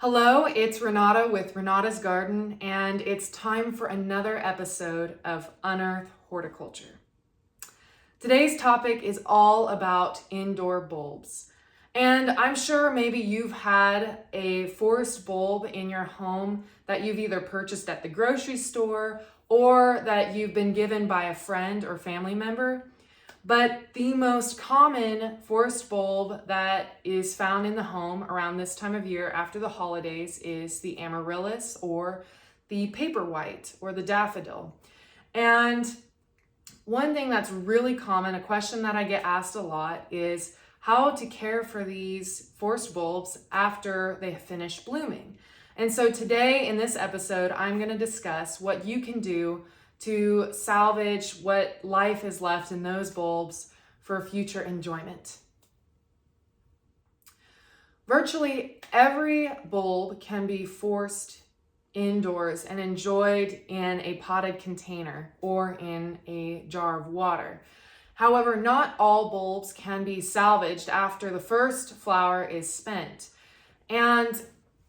Hello, it's Renata with Renata's Garden, and it's time for another episode of Unearth Horticulture. Today's topic is all about indoor bulbs. And I'm sure maybe you've had a forest bulb in your home that you've either purchased at the grocery store or that you've been given by a friend or family member. But the most common forest bulb that is found in the home around this time of year after the holidays is the Amaryllis or the paper white or the daffodil. And one thing that's really common, a question that I get asked a lot, is how to care for these forest bulbs after they have finished blooming. And so today in this episode, I'm going to discuss what you can do to salvage what life is left in those bulbs for future enjoyment. Virtually every bulb can be forced indoors and enjoyed in a potted container or in a jar of water. However, not all bulbs can be salvaged after the first flower is spent. And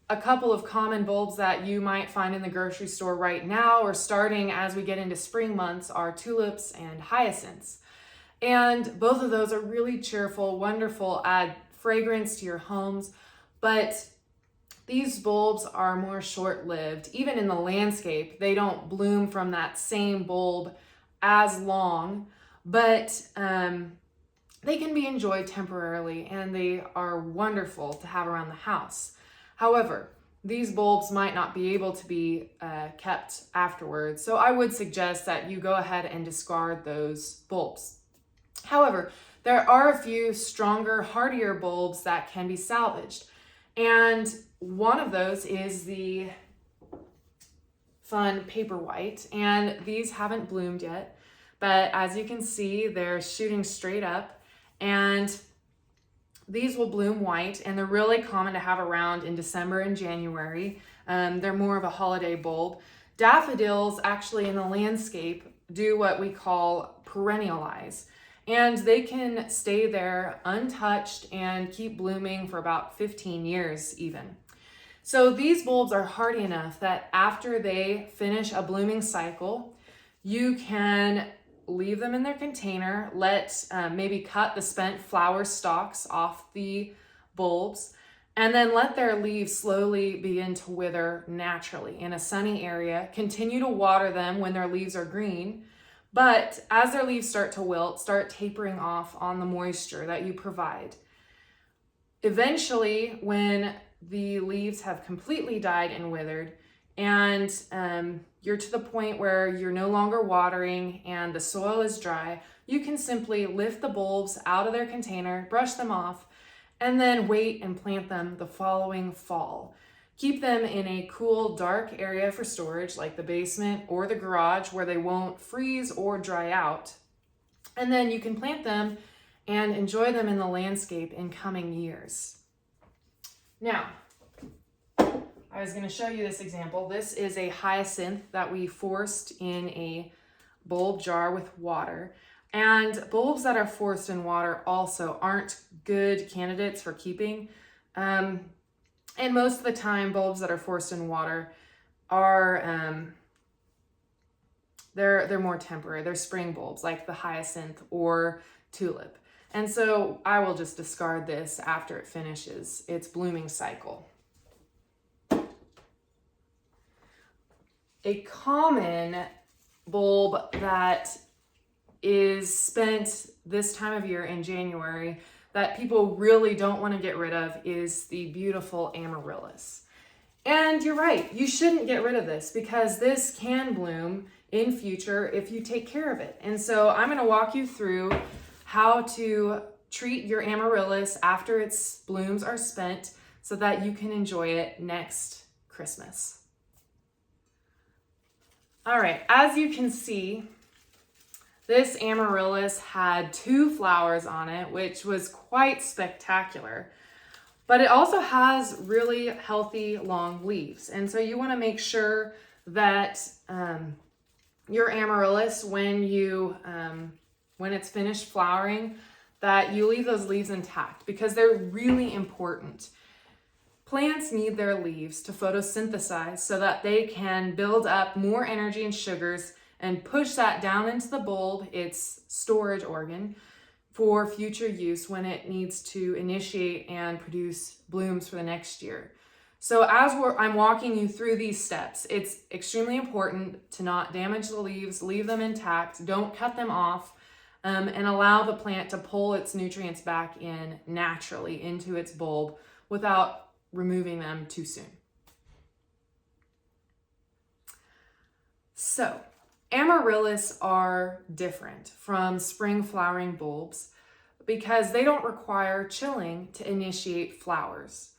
a couple of common bulbs that you might find in the grocery store right now or starting as we get into spring months are tulips and hyacinths. And both of those are really cheerful, wonderful, add fragrance to your homes, but these bulbs are more short-lived. Even in the landscape, they don't bloom from that same bulb as long, but they can be enjoyed temporarily and they are wonderful to have around the house. However, these bulbs might not be able to be kept afterwards, so I would suggest that you go ahead and discard those bulbs. However, there are a few stronger, hardier bulbs that can be salvaged, and one of those is the fun paper white, and these haven't bloomed yet, but as you can see, they're shooting straight up, and these will bloom white, and they're really common to have around in December and January. They're more of a holiday bulb. Daffodils actually in the landscape do what we call perennialize, and they can stay there untouched and keep blooming for about 15 years even. So these bulbs are hardy enough that after they finish a blooming cycle, you can leave them in their container, maybe cut the spent flower stalks off the bulbs, and then let their leaves slowly begin to wither naturally in a sunny area. Continue to water them when their leaves are green, but as their leaves start to wilt, start tapering off on the moisture that you provide. Eventually, when the leaves have completely died and withered, and you're to the point where you're no longer watering and the soil is dry, you can simply lift the bulbs out of their container, brush them off, and then wait and plant them the following fall. Keep them in a cool, dark area for storage, like the basement or the garage, where they won't freeze or dry out. And then you can plant them and enjoy them in the landscape in coming years. Now, I was going to show you this example. This is a hyacinth that we forced in a bulb jar with water. And bulbs that are forced in water also aren't good candidates for keeping. And most of the time, bulbs that are forced in water are, they're more temporary. They're spring bulbs like the hyacinth or tulip. And so I will just discard this after it finishes its blooming cycle. A common bulb that is spent this time of year in January that people really don't want to get rid of is the beautiful Amaryllis. And you're right, you shouldn't get rid of this because this can bloom in future if you take care of it. And so I'm going to walk you through how to treat your Amaryllis after its blooms are spent so that you can enjoy it next Christmas. All right, as you can see, this Amaryllis had 2 flowers on it, which was quite spectacular. But it also has really healthy long leaves. And so you want to make sure that your Amaryllis, when it's finished flowering, that you leave those leaves intact because they're really important. Plants need their leaves to photosynthesize so that they can build up more energy and sugars and push that down into the bulb, its storage organ, for future use when it needs to initiate and produce blooms for the next year. So as I'm walking you through these steps, it's extremely important to not damage the leaves, leave them intact, don't cut them off, and allow the plant to pull its nutrients back in naturally into its bulb without removing them too soon. So, Amaryllis are different from spring flowering bulbs because they don't require chilling to initiate flowers.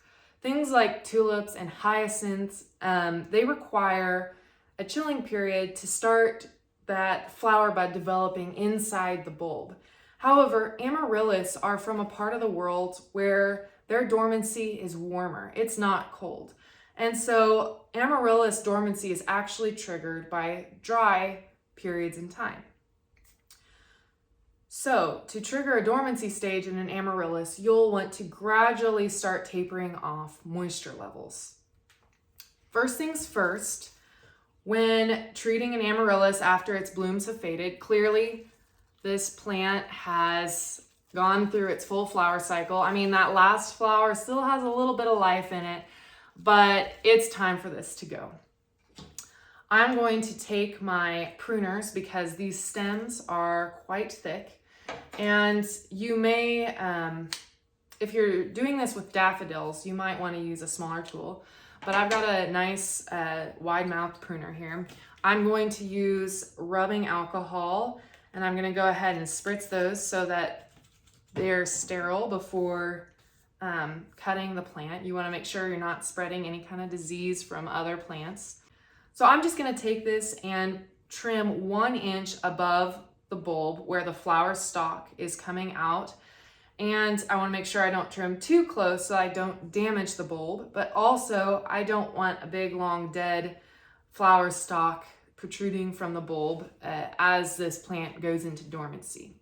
Things like tulips and hyacinths, they require a chilling period to start that flower bud developing inside the bulb. However, Amaryllis are from a part of the world where their dormancy is warmer. It's not cold. And so Amaryllis dormancy is actually triggered by dry periods in time. So to trigger a dormancy stage in an Amaryllis, you'll want to gradually start tapering off moisture levels. First things first, when treating an Amaryllis after its blooms have faded, clearly this plant has gone through its full flower cycle. I mean, that last flower still has a little bit of life in it, but it's time for this to go. I'm going to take my pruners because these stems are quite thick. And you may, if you're doing this with daffodils, you might want to use a smaller tool. But I've got a nice wide-mouthed pruner here. I'm going to use rubbing alcohol, and I'm going to go ahead and spritz those so that they're sterile before cutting the plant. You want to make sure you're not spreading any kind of disease from other plants. So I'm just going to take this and trim 1 inch above the bulb where the flower stalk is coming out. And I want to make sure I don't trim too close so I don't damage the bulb, but also I don't want a big long dead flower stalk protruding from the bulb as this plant goes into dormancy.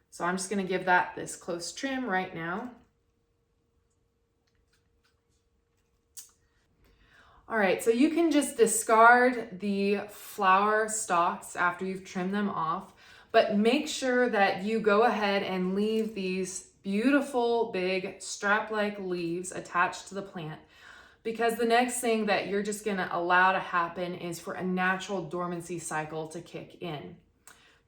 So I'm just going to give that this close trim right now. All right, so you can just discard the flower stalks after you've trimmed them off, but make sure that you go ahead and leave these beautiful big strap-like leaves attached to the plant, because the next thing that you're just gonna allow to happen is for a natural dormancy cycle to kick in.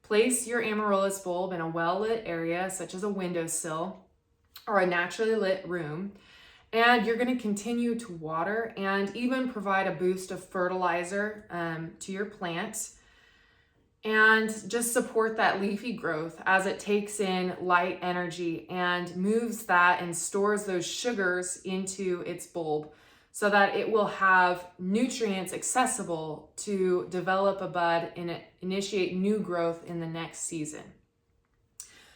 Place your Amaryllis bulb in a well-lit area, such as a windowsill or a naturally lit room, and you're gonna continue to water and even provide a boost of fertilizer to your plant. And just support that leafy growth as it takes in light energy and moves that and stores those sugars into its bulb so that it will have nutrients accessible to develop a bud and initiate new growth in the next season.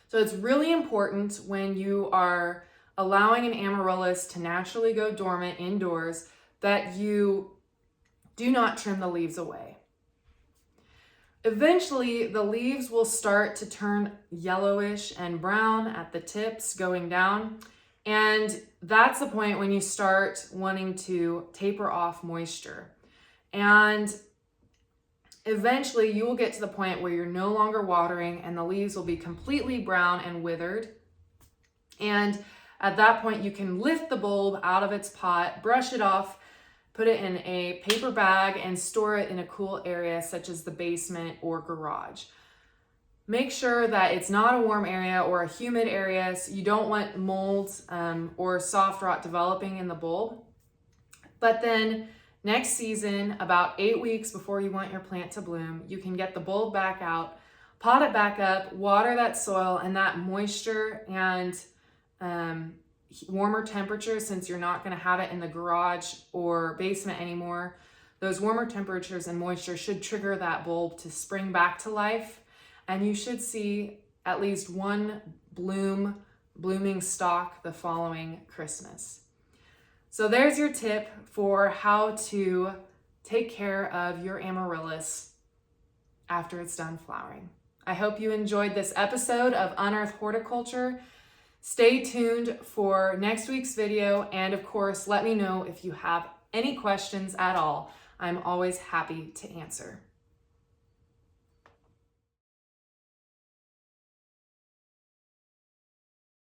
So it's really important when you are allowing an Amaryllis to naturally go dormant indoors that you do not trim the leaves away. Eventually, the leaves will start to turn yellowish and brown at the tips going down. And that's the point when you start wanting to taper off moisture. And eventually, you will get to the point where you're no longer watering and the leaves will be completely brown and withered. And at that point, you can lift the bulb out of its pot, brush it off, put it in a paper bag and store it in a cool area such as the basement or garage. Make sure that it's not a warm area or a humid area, so you don't want molds or soft rot developing in the bulb. But then next season, about 8 weeks before you want your plant to bloom, you can get the bulb back out, pot it back up, water that soil, and that moisture and warmer temperatures, since you're not going to have it in the garage or basement anymore, those warmer temperatures and moisture should trigger that bulb to spring back to life, and you should see at least one blooming stalk the following Christmas. So there's your tip for how to take care of your Amaryllis after it's done flowering. I hope you enjoyed this episode of Unearthed Horticulture. Stay tuned for next week's video, and of course, let me know if you have any questions at all. I'm always happy to answer.